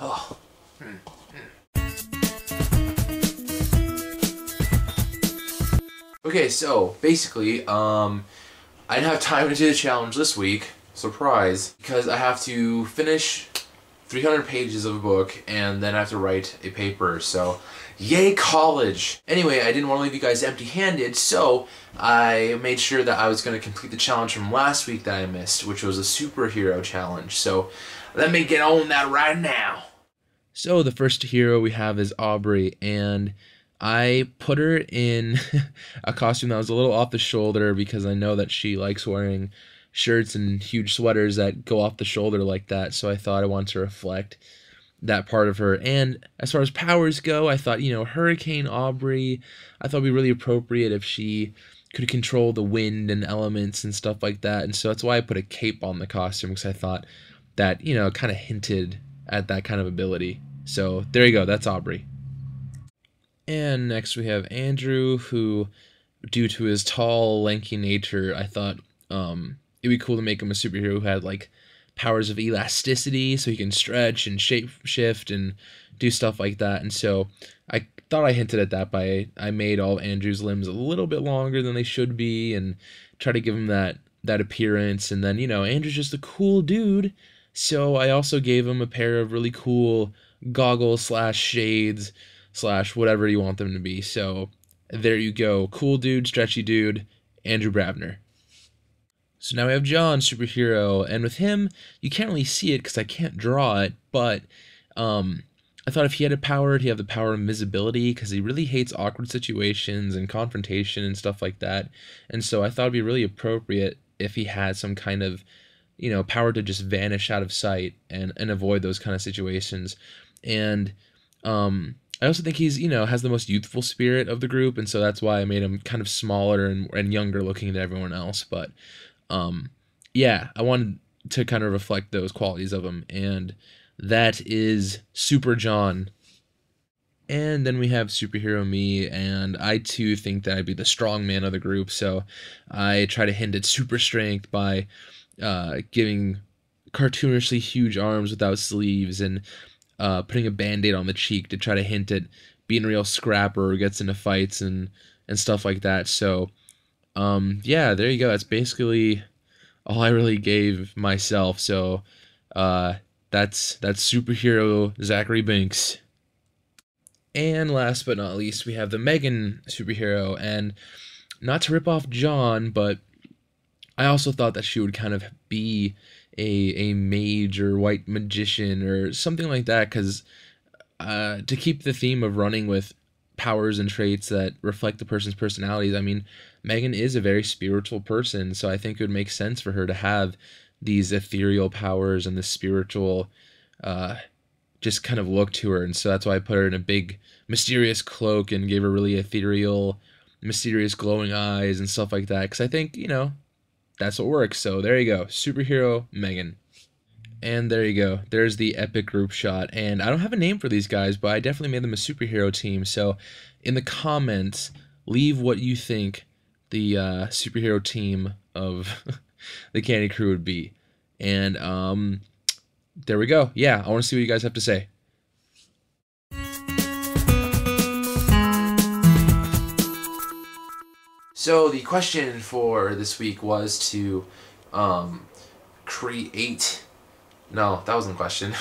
Oh. Okay, so basically, I didn't have time to do the challenge this week. Surprise. Because I have to finish 300 pages of a book and then I have to write a paper, so yay college! Anyway, I didn't want to leave you guys empty-handed, so I made sure that I was going to complete the challenge from last week that I missed, which was a superhero challenge. So let me get on that right now. So the first hero we have is Aubrey, and I put her in a costume that was a little off the shoulder because I know that she likes wearing shirts and huge sweaters that go off the shoulder like that, so I thought I wanted to reflect that part of her. And as far as powers go, I thought, you know, Hurricane Aubrey, I thought it'd be really appropriate if she could control the wind and elements and stuff like that, and so that's why I put a cape on the costume, because I thought that, you know, kind of hinted at that kind of ability. So there you go, that's Aubrey. And next we have Andrew, who, due to his tall, lanky nature, I thought it'd be cool to make him a superhero who had like powers of elasticity, so he can stretch and shape shift and do stuff like that. And so I thought I hinted at that by I made all of Andrew's limbs a little bit longer than they should be and try to give him that appearance. And then, you know, Andrew's just a cool dude, so I also gave him a pair of really cool goggles slash shades slash whatever you want them to be. So there you go, cool dude, stretchy dude, Andrew Bravner. So now we have John, superhero, and with him, you can't really see it because I can't draw it, but I thought if he had a power, he'd have the power of invisibility, because he really hates awkward situations and confrontation and stuff like that, and so I thought it'd be really appropriate if he had some kind of, you know, power to just vanish out of sight and avoid those kind of situations. And I also think he's, you know, has the most youthful spirit of the group, and so that's why I made him kind of smaller and younger looking than everyone else. But yeah, I wanted to kind of reflect those qualities of him, and that is Super John. And then we have superhero me, and I too think that I'd be the strong man of the group, so I try to hint at super strength by giving cartoonishly huge arms without sleeves, and putting a band-aid on the cheek to try to hint at being a real scrapper who gets into fights and stuff like that. So yeah, there you go. That's basically all I really gave myself. So that's superhero Zachary Binks. And last but not least, we have the Megan superhero, and not to rip off John, but I also thought that she would kind of be a mage or white magician or something like that, because to keep the theme of running with powers and traits that reflect the person's personalities, I mean, Megan is a very spiritual person, so I think it would make sense for her to have these ethereal powers and this spiritual just kind of look to her, and so that's why I put her in a big mysterious cloak and gave her really ethereal, mysterious glowing eyes and stuff like that, because I think, you know, that's what works. So there you go, superhero Megan. And there you go, there's the epic group shot, and I don't have a name for these guys, but I definitely made them a superhero team. So in the comments, leave what you think the superhero team of the Candy Crew would be. And there we go. Yeah, I want to see what you guys have to say. So the question for this week was to create... No, that wasn't the question.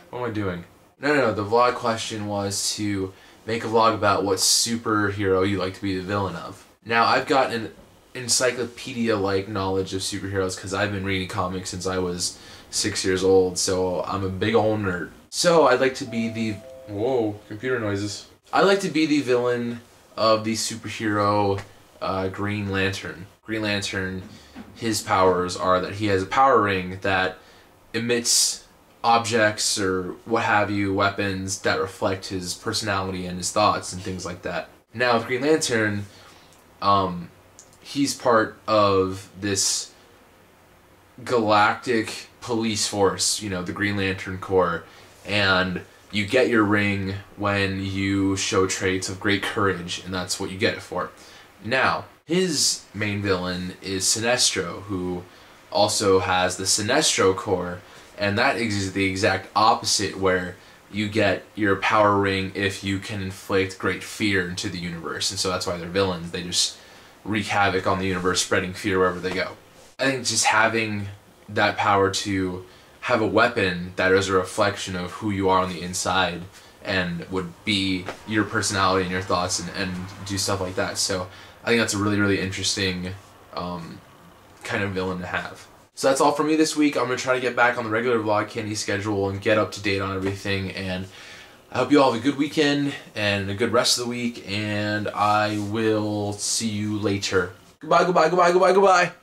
What am I doing? No, the vlog question was to make a vlog about what superhero you like to be the villain of. Now, I've got an encyclopedia-like knowledge of superheroes because I've been reading comics since I was 6 years old, so I'm a big old nerd. So I'd like to be the... Whoa, computer noises. I'd like to be the villain of the superhero Green Lantern. Green Lantern, his powers are that he has a power ring that emits objects or what have you, weapons that reflect his personality and his thoughts and things like that. Now with Green Lantern, he's part of this galactic police force, you know, the Green Lantern Corps, and you get your ring when you show traits of great courage, and that's what you get it for. Now, his main villain is Sinestro, who also has the Sinestro Corps, and that is the exact opposite, where you get your power ring if you can inflict great fear into the universe, and so that's why they're villains. They just wreak havoc on the universe, spreading fear wherever they go. I think just having that power to have a weapon that is a reflection of who you are on the inside and would be your personality and your thoughts and do stuff like that. So I think that's a really, really interesting kind of villain to have. So that's all for me this week. I'm going to try to get back on the regular VlogCandy schedule and get up to date on everything. And I hope you all have a good weekend and a good rest of the week. And I will see you later. Goodbye, goodbye, goodbye, goodbye, goodbye.